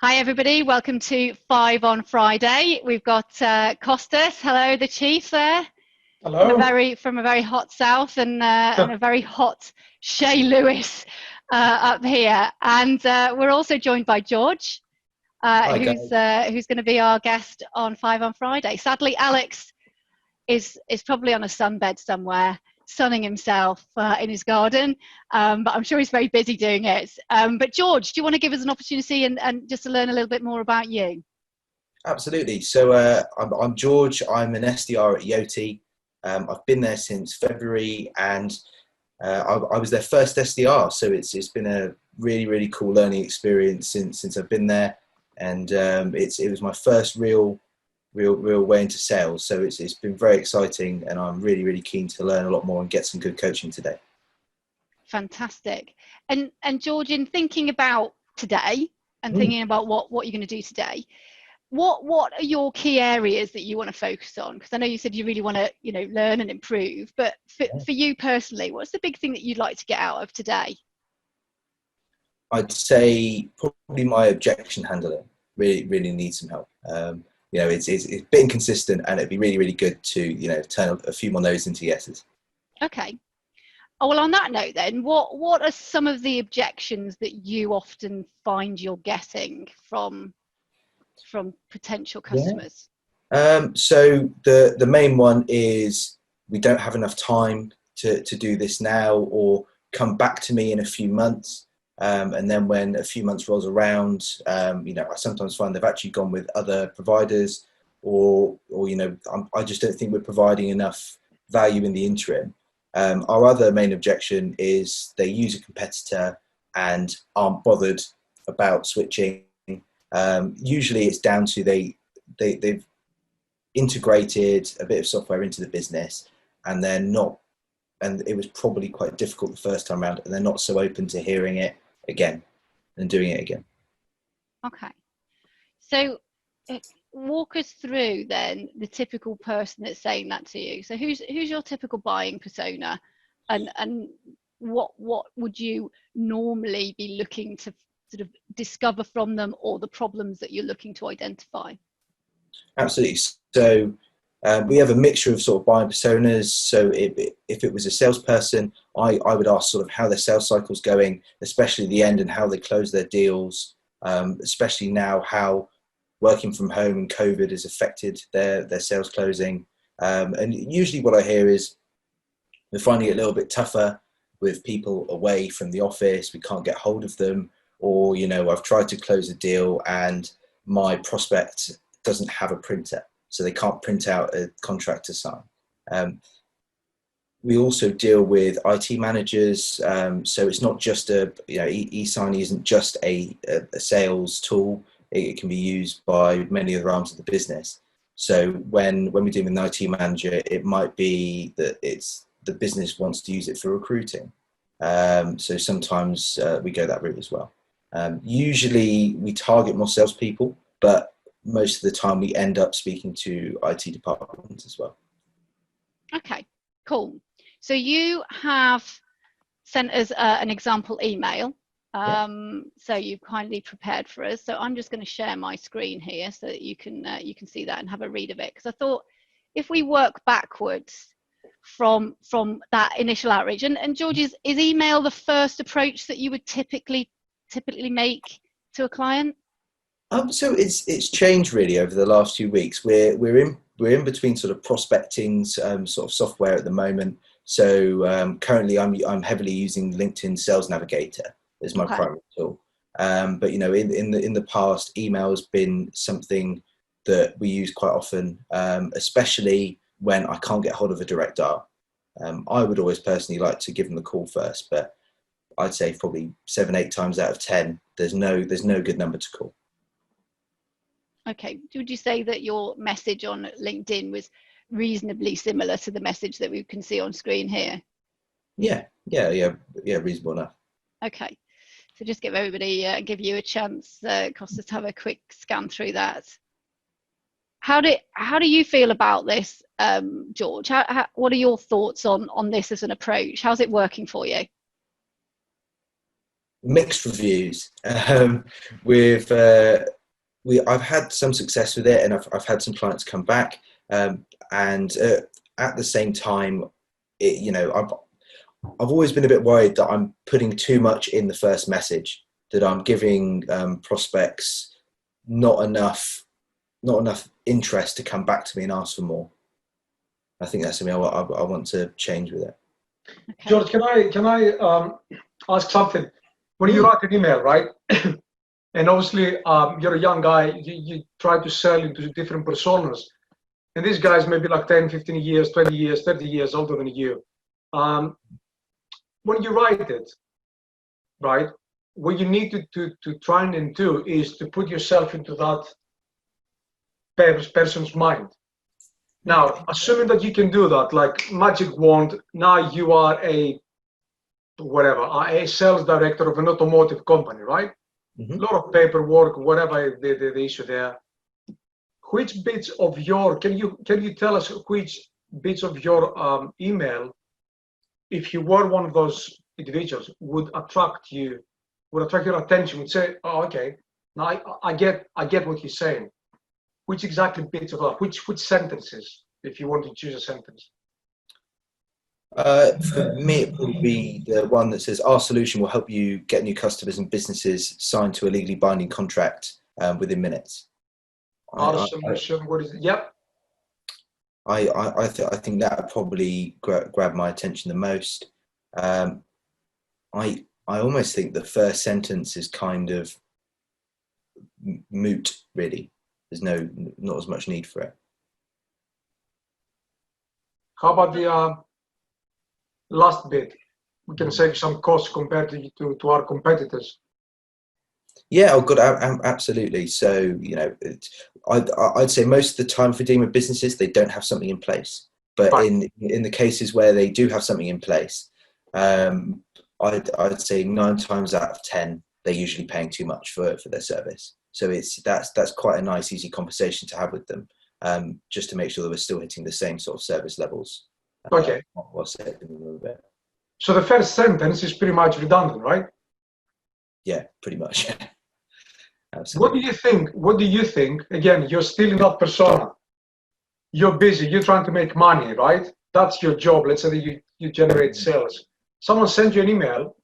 Hi everybody, welcome to 5 on Friday. We've got Costas, hello, the chief there. Hello. From a very hot south and a very hot Kate Lewis up here. And we're also joined by George, Hi, who's guys. going to be our guest on 5 on Friday. Sadly, Alex is probably on a sunbed somewhere, sunning himself in his garden, but I'm sure he's very busy doing it. But George, do you want to give us an opportunity and just to learn a little bit more about you? Absolutely. So I'm George. I'm an SDR at Yoti. I've been there since February, and I was their first SDR. So it's been a really cool learning experience since I've been there, and it was my first real way into sales. So it's been very exciting, and I'm really keen to learn a lot more and get some good coaching today. Fantastic. And George, in thinking about today and thinking about what you're going to do today, what are your key areas that you want to focus on? Because I know you said you really want to, learn and improve, but for you personally, what's the big thing that you'd like to get out of today? I'd say probably my objection handling really needs some help. It's a bit inconsistent, and it'd be really good to turn a few more no's into yeses. Okay. Oh, well, on that note then, what are some of the objections that you often find you're getting from potential customers? So the main one is we don't have enough time to do this now, or come back to me in a few months. And then when a few months rolls around, I sometimes find they've actually gone with other providers, or I just don't think we're providing enough value in the interim. Our other main objection is they use a competitor and aren't bothered about switching. Usually it's down to they've integrated a bit of software into the business, and they're not, and it was probably quite difficult the first time around, and they're not so open to hearing it again and doing it again. Okay. So walk us through then the typical person that's saying that to you. So who's your typical buying persona, and what would you normally be looking to sort of discover from them, or the problems that you're looking to identify? Absolutely. So we have a mixture of sort of buying personas. So if it was a salesperson, I would ask sort of how their sales cycle's going, especially the end, and how they close their deals, especially now how working from home and COVID has affected their sales closing. And usually what I hear is we're finding it a little bit tougher with people away from the office. We can't get hold of them, or, I've tried to close a deal and my prospect doesn't have a printer, so they can't print out a contract to sign. We also deal with IT managers, so it's not just e-signing isn't just a sales tool. It can be used by many other arms of the business. So when we deal with an IT manager, it might be that it's the business wants to use it for recruiting. So sometimes we go that route as well. Usually we target more salespeople, but most of the time we end up speaking to IT departments as well. Okay, cool. So you have sent us an example email. So you've kindly prepared for us. So I'm just going to share my screen here so that you can see that and have a read of it. Because I thought if we work backwards from that initial outreach, and George, is email the first approach that you would typically make to a client? So it's changed really over the last few weeks. We're in between sort of prospecting sort of software at the moment. So currently I'm heavily using LinkedIn Sales Navigator as my primary tool. But in the past, email has been something that we use quite often, especially when I can't get hold of a direct dial. I would always personally like to give them a call first, but I'd say probably 7-8 times out of 10, there's no good number to call. Okay. Would you say that your message on LinkedIn was reasonably similar to the message that we can see on screen here? Yeah, reasonable enough. Okay. So just give everybody, give you a chance, Costas, to have a quick scan through that. How do you feel about this, George? What are your thoughts on this as an approach? How's it working for you? mixed reviews. With I've had some success with it, and I've had some clients come back, and at the same time, I've always been a bit worried that I'm putting too much in the first message, that I'm giving prospects not enough interest to come back to me and ask for more. I think that's something I want to change with it. Okay. George, can I ask something? When you write an email, right? And obviously you're a young guy, you try to sell into different personas. And these guys may be like 10, 15 years, 20 years, 30 years older than you. When you write it, right, what you need to try and do is to put yourself into that person's mind. Now, assuming that you can do that, like magic wand, now you are a sales director of an automotive company, right? A lot of paperwork, whatever the issue there. Which bits of your, can you tell us which bits of your email, if you were one of those individuals, would attract your attention, would say, oh, okay, now I get what he's saying. Which exactly bits of that? Which sentences, if you want to choose a sentence? For me, it would be the one that says, our solution will help you get new customers and businesses signed to a legally binding contract within minutes. Our solution, what is it? Yep. I think that would probably grab my attention the most. I almost think the first sentence is kind of moot, really. There's not as much need for it. How about the last bit? We can save some costs compared to our competitors. Yeah, oh God, absolutely. So, I'd say most of the time for dealing with businesses, they don't have something in place. But right. in the cases where they do have something in place, I'd say 9 times out of 10, they're usually paying too much for their service. So that's quite a nice, easy conversation to have with them, just to make sure that we're still hitting the same sort of service levels. Okay. While saving them a little bit. So the first sentence is pretty much redundant, right? Yeah, pretty much. Absolutely. What do you think? Again, you're still in that persona. You're busy. You're trying to make money, right? That's your job. Let's say that you generate sales. Someone sends you an email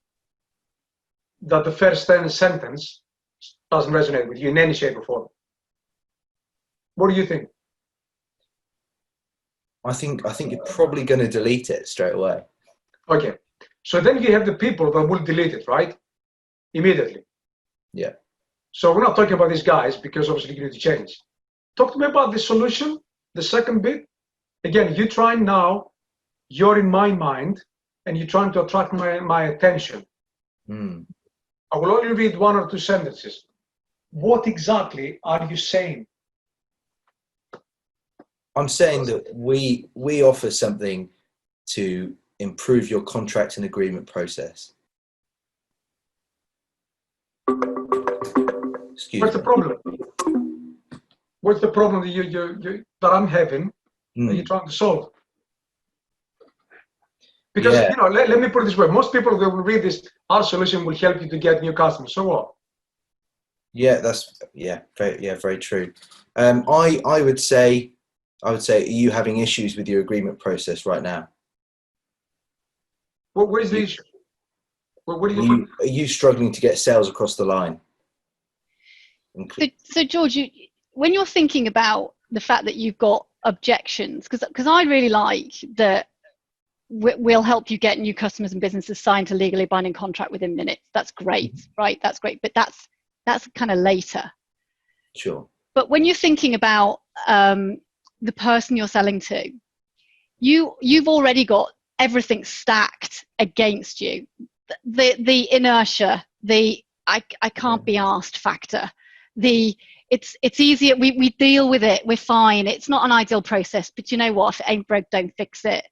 that the first sentence doesn't resonate with you in any shape or form. What do you think? I think you're probably going to delete it straight away. Okay. So then you have the people that will delete it, right? Immediately. Yeah. So we're not talking about these guys because obviously you need to change. Talk to me about the solution, the second bit. Again, you try now, you're in my mind, and you're trying to attract my attention. I will only read 1 or 2 sentences. What exactly are you saying? I'm saying that we offer something to improve your contract and agreement process. What's the problem? What's the problem that I'm having that you're trying to solve? Because let me put it this way: most people that will read this, our solution will help you to get new customers. So what? Yeah, very true. I would say, are you having issues with your agreement process right now? What is the issue? What do you? Are you struggling to get sales across the line? So George, when you're thinking about the fact that you've got objections, because I really like that we'll help you get new customers and businesses signed to legally binding contract within minutes. That's great, right? That's great, but that's kind of later. Sure. But when you're thinking about the person you're selling to, you've already got everything stacked against you. The inertia, the I can't be asked factor, it's easier, we deal with it, we're fine, it's not an ideal process, but you know what, if it ain't broke, don't fix it.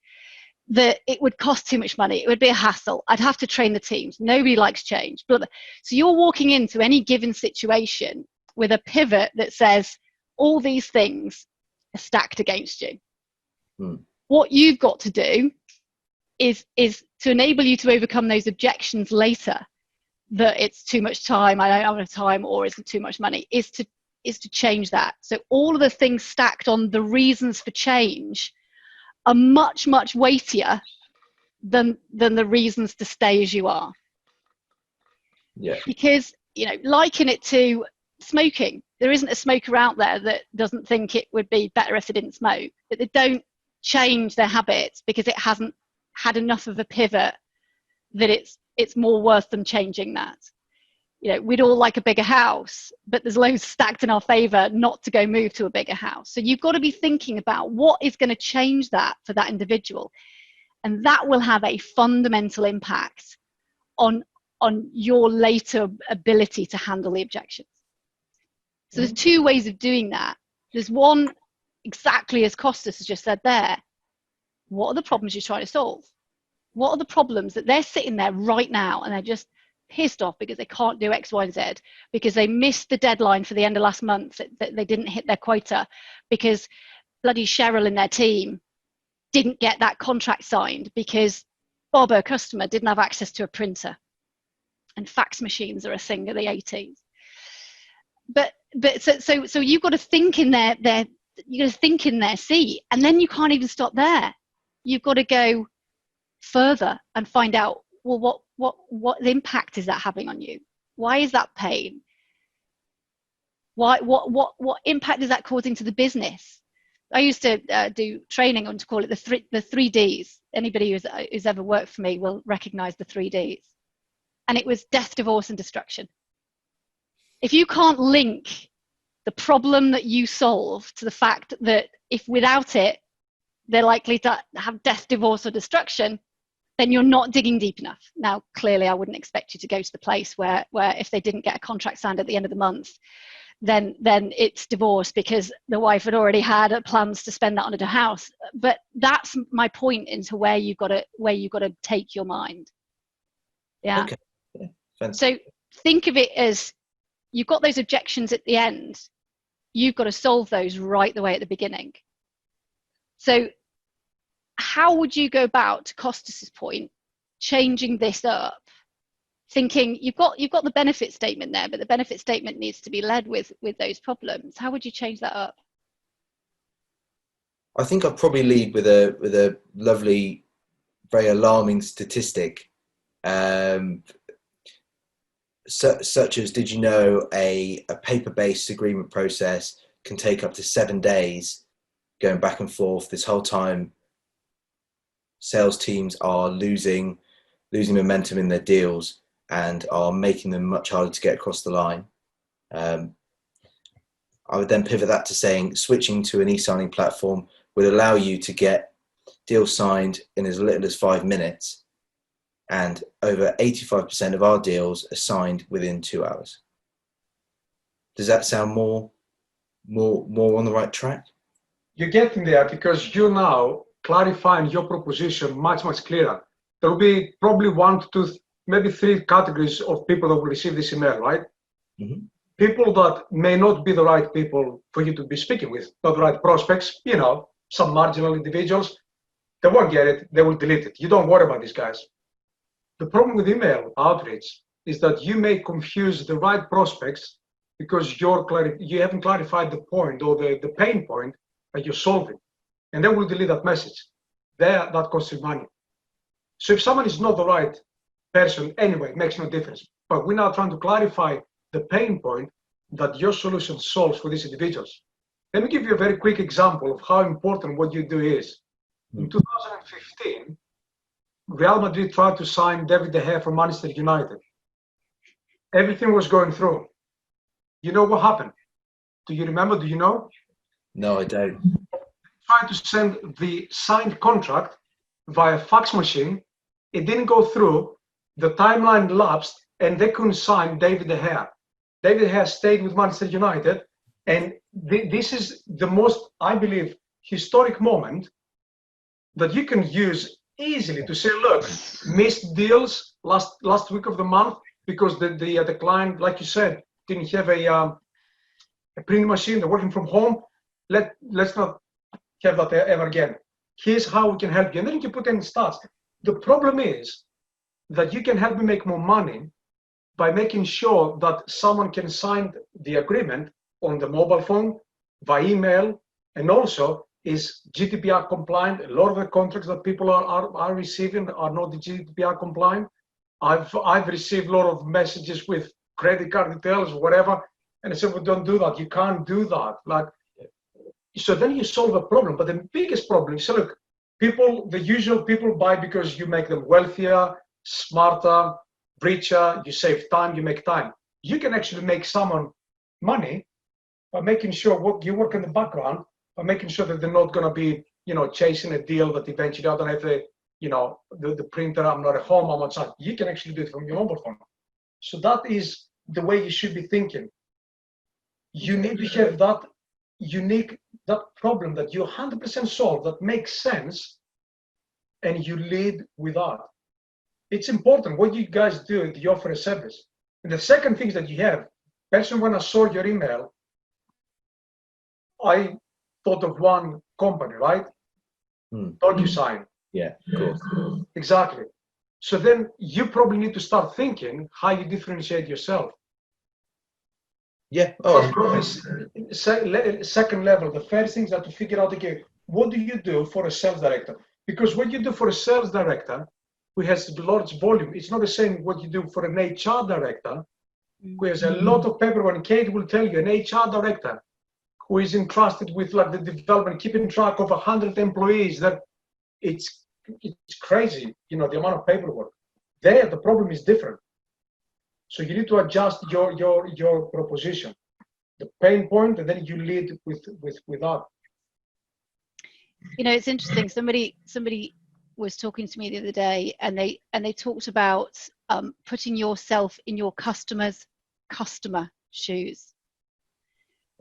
It would cost too much money, it would be a hassle, I'd have to train the teams, nobody likes change. But so you're walking into any given situation with a pivot that says all these things are stacked against you. What you've got to do is to enable you to overcome those objections later. that it's too much time, I don't have enough time, or it's too much money, is to change that. So all of the things stacked on the reasons for change are much, much weightier than the reasons to stay as you are. Yeah. Because, you know, liken it to smoking. There isn't a smoker out there that doesn't think it would be better if they didn't smoke, but they don't change their habits because it hasn't had enough of a pivot that it's more worth them changing that. You know, we'd all like a bigger house, but there's loads stacked in our favor not to go move to a bigger house. So you've got to be thinking about what is going to change that for that individual. And that will have a fundamental impact on your later ability to handle the objections. So there's two ways of doing that. There's one, exactly as Costas has just said there. What are the problems you're trying to solve? What are the problems that they're sitting there right now and they're just pissed off because they can't do X, Y, and Z, because they missed the deadline for the end of last month, that they didn't hit their quota, because bloody Cheryl in their team didn't get that contract signed because Bob, her customer, didn't have access to a printer, and fax machines are a thing of the 80s. But so you've got to think in their you got to think in their seat, and then you can't even stop there. You've got to go further and find out, well, what impact is that having on you? Why is that pain? What impact is that causing to the business? I used to do training on to call it the three Ds. Anybody who's ever worked for me will recognize the 3 Ds. And it was death, divorce, and destruction. If you can't link the problem that you solve to the fact that if without it, they're likely to have death, divorce, or destruction, then you're not digging deep enough. Now, clearly, I wouldn't expect you to go to the place where if they didn't get a contract signed at the end of the month, then it's divorce because the wife had already had plans to spend that on a house. But that's my point into where you've got to take your mind. Yeah. Okay. Yeah. Fantastic. So think of it as you've got those objections at the end. You've got to solve those right the way at the beginning. So how would you go about, to Costas's point, changing this up? Thinking you've got the benefit statement there, but the benefit statement needs to be led with those problems. How would you change that up? I think I'd probably lead with a lovely, very alarming statistic, such as, did you know a paper-based agreement process can take up to 7 days, going back and forth this whole time? Sales teams are losing momentum in their deals and are making them much harder to get across the line. I would then pivot that to saying switching to an e-signing platform would allow you to get deals signed in as little as 5 minutes, and over 85% of our deals are signed within 2 hours. Does that sound more on the right track? You're getting there because you're now clarifying your proposition much clearer. There will be probably 1 to 2, maybe 3 categories of people that will receive this email, right? Mm-hmm. People that may not be the right people for you to be speaking with, not the right prospects, you know, some marginal individuals. They won't get it, they will delete it. You don't worry about these guys. The problem with email outreach is that you may confuse the right prospects because you haven't clarified the point or the pain point that you're solving. And they will delete that message. That costs you money. So if someone is not the right person anyway, it makes no difference. But we're now trying to clarify the pain point that your solution solves for these individuals. Let me give you a very quick example of how important what you do is. In 2015, Real Madrid tried to sign David De Gea from Manchester United. Everything was going through. You know what happened? Do you remember? Do you know? No, I don't. Tried to send the signed contract via fax machine. It didn't go through. The timeline lapsed, and they couldn't sign David De Gea. David De Gea stayed with Manchester United, and this is the most, I believe, historic moment that you can use easily to say, look, missed deals last week of the month because the client, like you said, didn't have a printing machine. They're working from home. Let's not have that ever again. Here's how we can help you. And then you can put in stats. The problem is that you can help me make more money by making sure that someone can sign the agreement on the mobile phone, by email, and also is GDPR compliant. A lot of the contracts that people are receiving are not GDPR compliant. I've received a lot of messages with credit card details, whatever, and I said, well, don't do that. You can't do that. Like, so then you solve a problem. But the biggest problem is, so look, people, the usual people buy because you make them wealthier, smarter, richer, you save time, you make time. You can actually make someone money by making sure you work in the background, by making sure that they're not going to be, chasing a deal that eventually I don't have the printer, I'm not at home, I'm outside. You can actually do it from your mobile phone. So that is the way you should be thinking. You need to have that that problem that you 100% solve, that makes sense, and you lead with that. It's important what you guys do. You offer a service. And the second thing that you have, person, when I saw your email, I thought of one company, right? DocuSign. Yeah, of course. Exactly. So then you probably need to start thinking how you differentiate yourself. Yeah. That's probably second level. The first thing is that to figure out, okay, what do you do for a sales director? Because what you do for a sales director who has large volume, it's not the same what you do for an HR director who has a lot of paperwork. And Kate will tell you, an HR director who is entrusted with like the development, keeping track of 100 employees, that it's crazy, the amount of paperwork. There, the problem is different. So you need to adjust your proposition, the pain point, and then you lead with that. It's interesting. Somebody was talking to me the other day, and they talked about putting yourself in your customer shoes.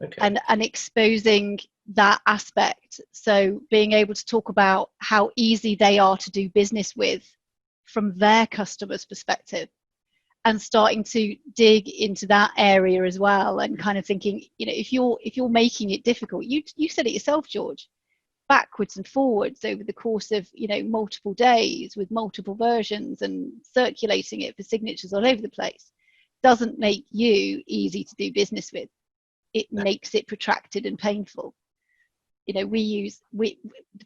Okay. And exposing that aspect. So being able to talk about how easy they are to do business with from their customer's perspective, and starting to dig into that area as well, and kind of thinking, if you're making it difficult, you said it yourself, George, backwards and forwards over the course of multiple days with multiple versions and circulating it for signatures all over the place, doesn't make you easy to do business with. It makes it protracted and painful. We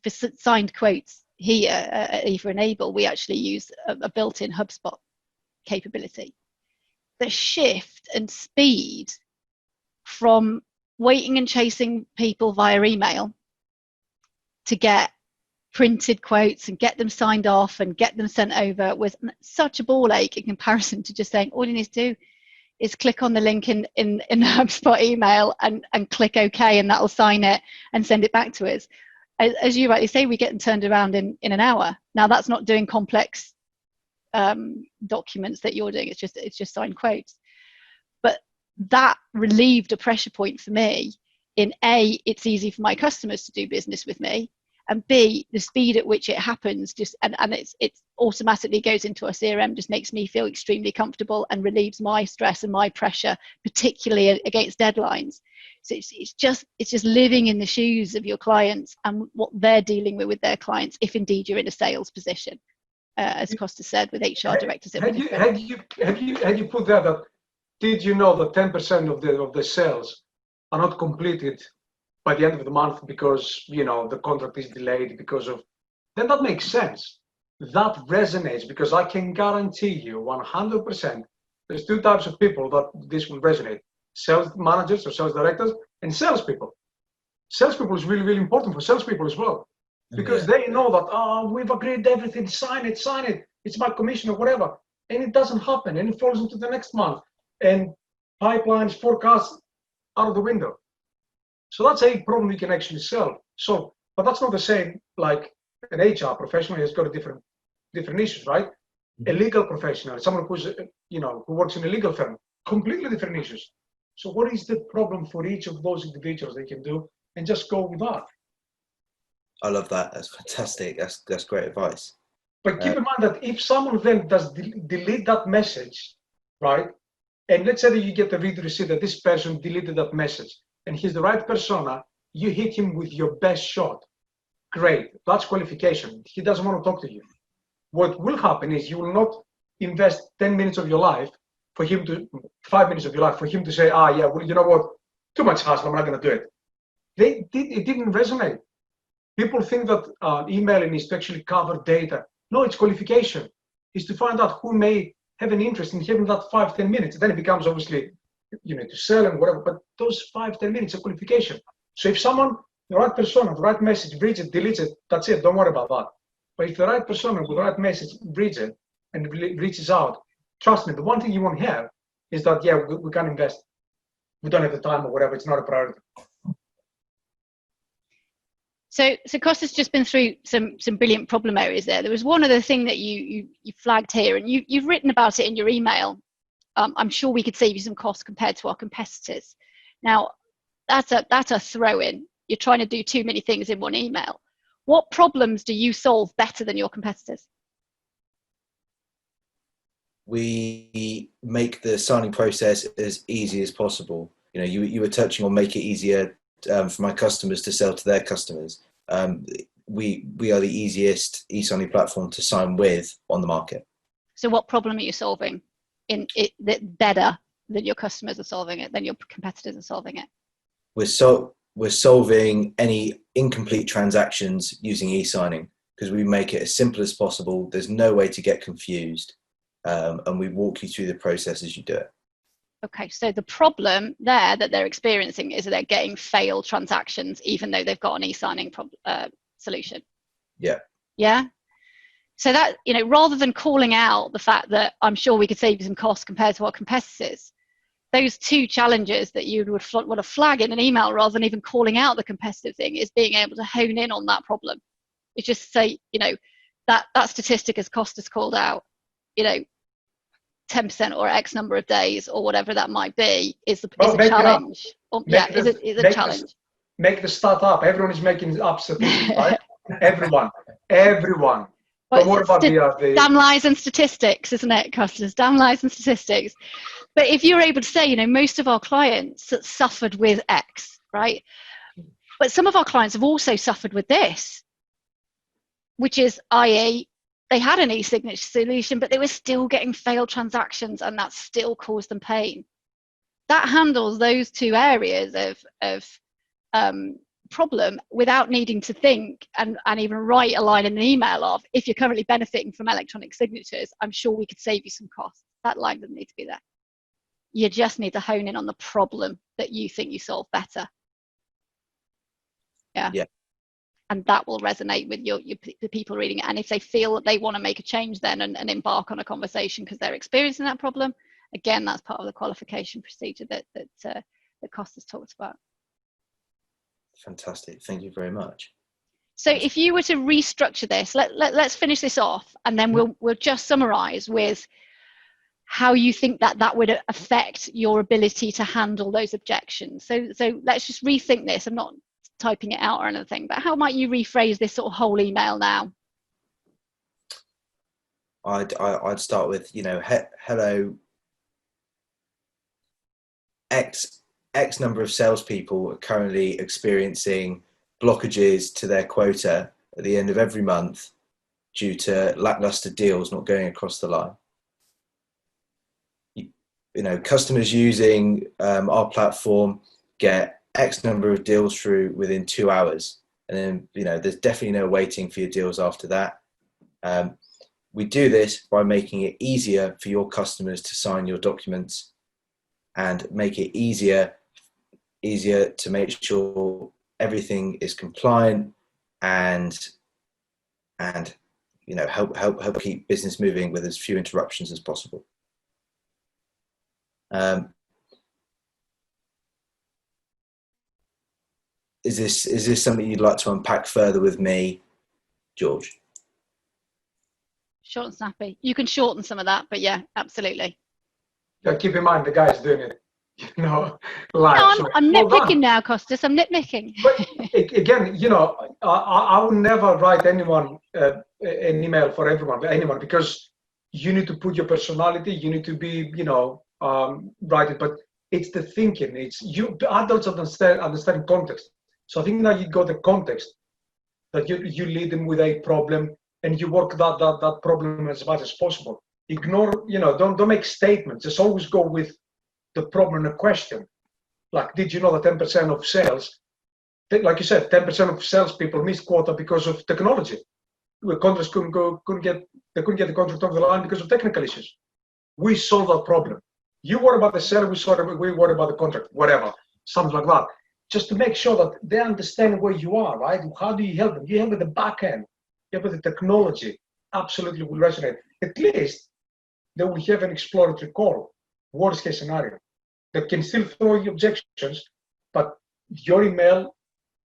for signed quotes here at E4Enable, we actually use a built-in HubSpot capability. The shift and speed from waiting and chasing people via email to get printed quotes and get them signed off and get them sent over was such a ball ache in comparison to just saying, all you need to do is click on the link in the HubSpot email and click OK, and that'll sign it and send it back to us. As you rightly say, we get them turned around in an hour. Now, that's not doing complex documents that you're doing. It's just signed quotes. But that relieved a pressure point for me in A, it's easy for my customers to do business with me, and B, the speed at which it happens and it automatically goes into our CRM just makes me feel extremely comfortable and relieves my stress and my pressure, particularly against deadlines. So it's just living in the shoes of your clients and what they're dealing with their clients, if indeed you're in a sales position, as Costa said, with HR directors. Had you put that? Did you know that 10% of the sales are not completed by the end of the month because the contract is delayed because of? Then that makes sense. That resonates, because I can guarantee you 100% there's two types of people that this will resonate: sales managers or sales directors and salespeople. Salespeople is really, really important for salespeople as well, because they know that we've agreed everything, sign it, it's my commission or whatever, and it doesn't happen, and it falls into the next month, and pipelines, forecasts out of the window. So that's a problem you can actually solve. So, but that's not the same like an HR professional has got a different issues, right? A legal professional, someone who's who works in a legal firm, completely different issues. So what is the problem for each of those individuals they can do, and just go with that? I love that. That's fantastic. That's great advice. But keep in mind that if someone then does delete that message, right? And let's say that you get a read receipt that this person deleted that message, and he's the right persona, you hit him with your best shot. Great, that's qualification. He doesn't want to talk to you. What will happen is you will not invest 10 minutes of your life for him to 5 minutes of your life for him to say, ah, yeah, well, you know what, too much hassle, I'm not going to do it. It didn't resonate. People think that emailing is to actually cover data. No, it's qualification. It's to find out who may have an interest in having that 5-10 minutes. Then it becomes obviously, you know, to sell and whatever, but those 5-10 minutes of qualification. So if someone, the right person, the right message, reads it, deletes it, that's it, don't worry about that. But if the right person with the right message reads it and reaches out, trust me, the one thing you won't have is that, yeah, we can't invest. We don't have the time or whatever, it's not a priority. So Costas just been through some brilliant problem areas there. There was one other thing that you flagged here, and you've written about it in your email. I'm sure we could save you some costs compared to our competitors. Now, that's a throw-in. You're trying to do too many things in one email. What problems do you solve better than your competitors? We make the signing process as easy as possible. You know, you were touching on make it easier for my customers to sell to their customers. We are the easiest e-signing platform to sign with on the market. So what problem are you solving in it that better than your customers are solving it, than your competitors are solving it? We're solving any incomplete transactions using e-signing because we make it as simple as possible. There's no way to get confused, and we walk you through the process as you do it. Okay, so the problem there that they're experiencing is that they're getting failed transactions even though they've got an e-signing solution. Yeah. Yeah. So that, you know, rather than calling out the fact that I'm sure we could save you some costs compared to our competitors, those two challenges that you would want to flag in an email rather than even calling out the competitive thing is being able to hone in on that problem. It's just say, you know, that statistic as Costas called out, you know, 10% or X number of days or whatever that might be is a challenge. Is a challenge. Make the stat up. Everyone is making up statistics, right? Everyone. Well, don't worry about the damn lies and statistics, isn't it, Costas? Damn lies and statistics. But if you're able to say, you know, most of our clients suffered with X, right? But some of our clients have also suffered with this, which is, i.e., they had an e-signature solution, but they were still getting failed transactions, and that still caused them pain. That handles those two areas of problem without needing to think and even write a line in an email of, if you're currently benefiting from electronic signatures, I'm sure we could save you some costs. That line doesn't need to be there. You just need to hone in on the problem that you think you solve better. Yeah. And that will resonate with the people reading it. And if they feel that they want to make a change then and embark on a conversation because they're experiencing that problem, again, that's part of the qualification procedure that Costas talked about. Fantastic. Thank you very much. So if you were to restructure this, let's finish this off, and then we'll just summarize with how you think that would affect your ability to handle those objections. So let's just rethink this. I'm not typing it out or anything, but how might you rephrase this sort of whole email now? I'd start with, you know, hello, X number of salespeople are currently experiencing blockages to their quota at the end of every month due to lackluster deals not going across the line. You know, customers using our platform get X number of deals through within 2 hours. And then, you know, there's definitely no waiting for your deals after that. We do this by making it easier for your customers to sign your documents and make it easier to make sure everything is compliant and you know, help keep business moving with as few interruptions as possible. Is this something you'd like to unpack further with me, George? Short and snappy. You can shorten some of that, but yeah, absolutely. Yeah, keep in mind the guy's doing it, you know, live. No, so, I'm nitpicking now, Costas. I'm nitpicking. But again, you know, I would never write anyone an email for anyone, because you need to put your personality. You need to be, you know, write it. But it's the thinking. It's you. Adults understand context. So I think that you got the context that you lead them with a problem and you work that problem as much as possible. ignore, don't make statements. Just always go with the problem and a question. Like, did you know that 10% of sales, like you said, 10% of salespeople missed quota because of technology? The contracts couldn't get the contract over the line because of technical issues. We solved that problem. You worry about the sale, we worry about the contract, whatever, something like that. Just to make sure that they understand where you are, right? How do you help them? You help with the back end, you help with the technology. Absolutely will resonate. At least they will have an exploratory call, worst case scenario. They can still throw you objections, but your email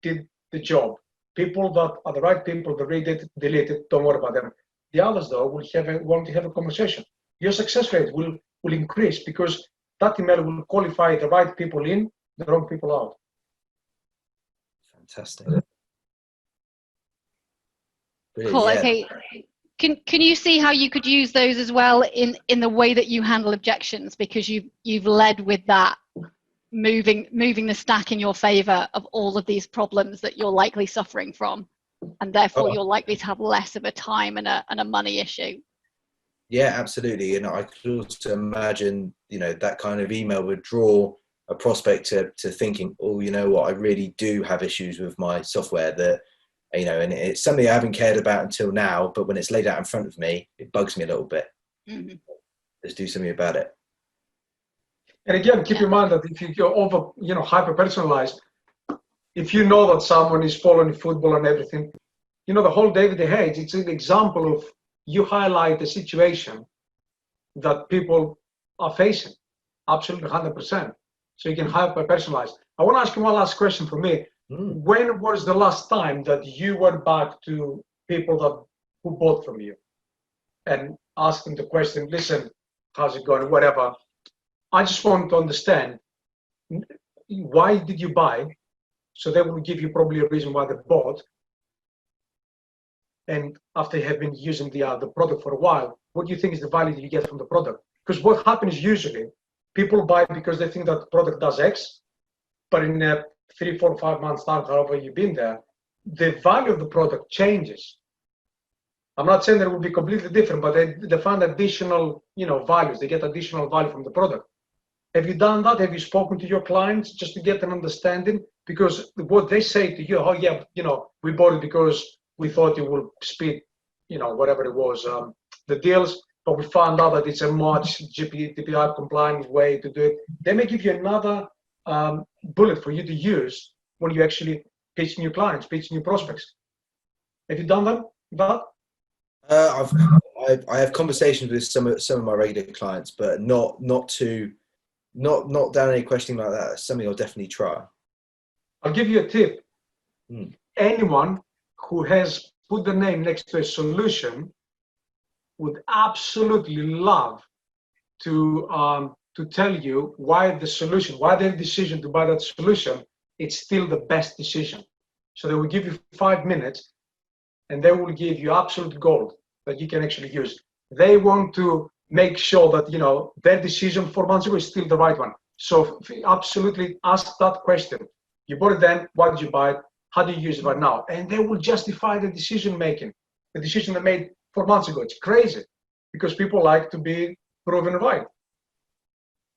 did the job. People that are the right people, they read it, delete it, don't worry about them. The others, though, will want to have a conversation. Your success rate will increase because that email will qualify the right people in, the wrong people out. Fantastic. Cool. Yeah. Okay. Can you see how you could use those as well in the way that you handle objections, because you've led with that, moving the stack in your favor of all of these problems that you're likely suffering from, and therefore you're likely to have less of a time and a money issue. Yeah, absolutely. And I could also imagine, that kind of email would draw a prospect to thinking, oh, you know what, I really do have issues with my software that, and it's something I haven't cared about until now, but when it's laid out in front of me, it bugs me a little bit. Mm-hmm. Let's do something about it. And again, keep in mind that if you're over, hyper personalized, if you know that someone is following football and everything, the whole David Hayes, it's an example of you highlight the situation that people are facing, absolutely 100%. So you can hyper personalize. I want to ask you one last question for me. When was the last time that you went back to people who bought from you and asked them the question, listen, how's it going, whatever. I just want to understand, why did you buy? So they will give you probably a reason why they bought. And after you have been using the product for a while, what do you think is the value that you get from the product? Because what happens usually, people buy because they think that the product does X, but in 3, 4, 5 months time, however you've been there, the value of the product changes. I'm not saying that it will be completely different, but they find additional, values. They get additional value from the product. Have you done that? Have you spoken to your clients just to get an understanding? Because what they say to you, oh yeah, we bought it because we thought it would speed, whatever it was, the deals, but we found out that it's a much GDPR compliant way to do it. They may give you another bullet for you to use when you actually pitch new clients, pitch new prospects. Have you done that? I have conversations with some of my regular clients, but not down any questioning like that. It's something I'll definitely try. I'll give you a tip. Anyone who has put the name next to a solution would absolutely love to tell you why their decision to buy that solution, it's still the best decision. So they will give you 5 minutes and they will give you absolute gold that you can actually use. They want to make sure that, their decision 4 months ago is still the right one. So absolutely ask that question. You bought it then, why did you buy it? How do you use it right now? And they will justify the decision making, the decision they made 4 months ago. It's crazy because people like to be proven right.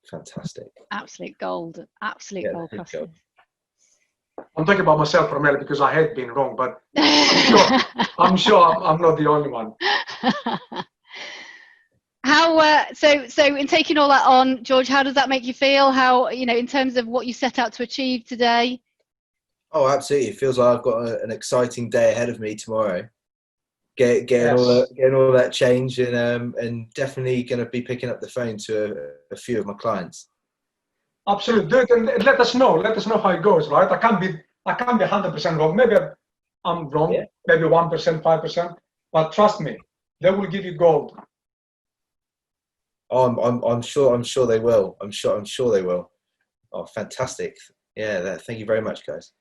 Fantastic. Absolute gold. Absolute gold. I'm talking about myself primarily because I had been wrong, but I'm sure I'm not the only one. How so in taking all that on, George, how does that make you feel? How, in terms of what you set out to achieve today? Oh, absolutely. It feels like I've got an exciting day ahead of me tomorrow. Getting all that change, and definitely going to be picking up the phone to a few of my clients. Absolutely, do it and let us know. Let us know how it goes, right? I can't be 100% wrong. Maybe I'm wrong. Maybe 1%, 5%. But trust me, they will give you gold. Oh, I'm sure they will. I'm sure they will. Oh, fantastic! Yeah, thank you very much, guys.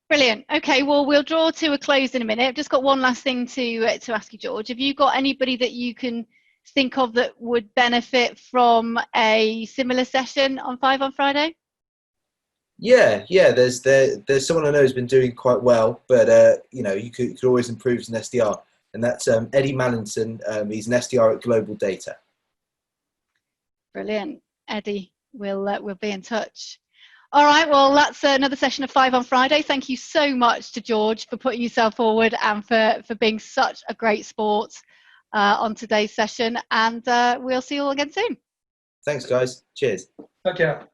Brilliant. Okay, well, we'll draw to a close in a minute. I've just got one last thing to ask you, George. Have you got anybody that you can think of that would benefit from a similar session on 5 on Friday? Yeah. There's someone I know who's been doing quite well, but you could always improve as an SDR, and that's Eddie Mallinson. He's an SDR at Global Data. Brilliant. Eddie, we'll be in touch. All right, well, that's another session of 5 on Friday. Thank you so much to George for putting yourself forward and for being such a great sport on today's session. And we'll see you all again soon. Thanks, guys. Cheers. Take care.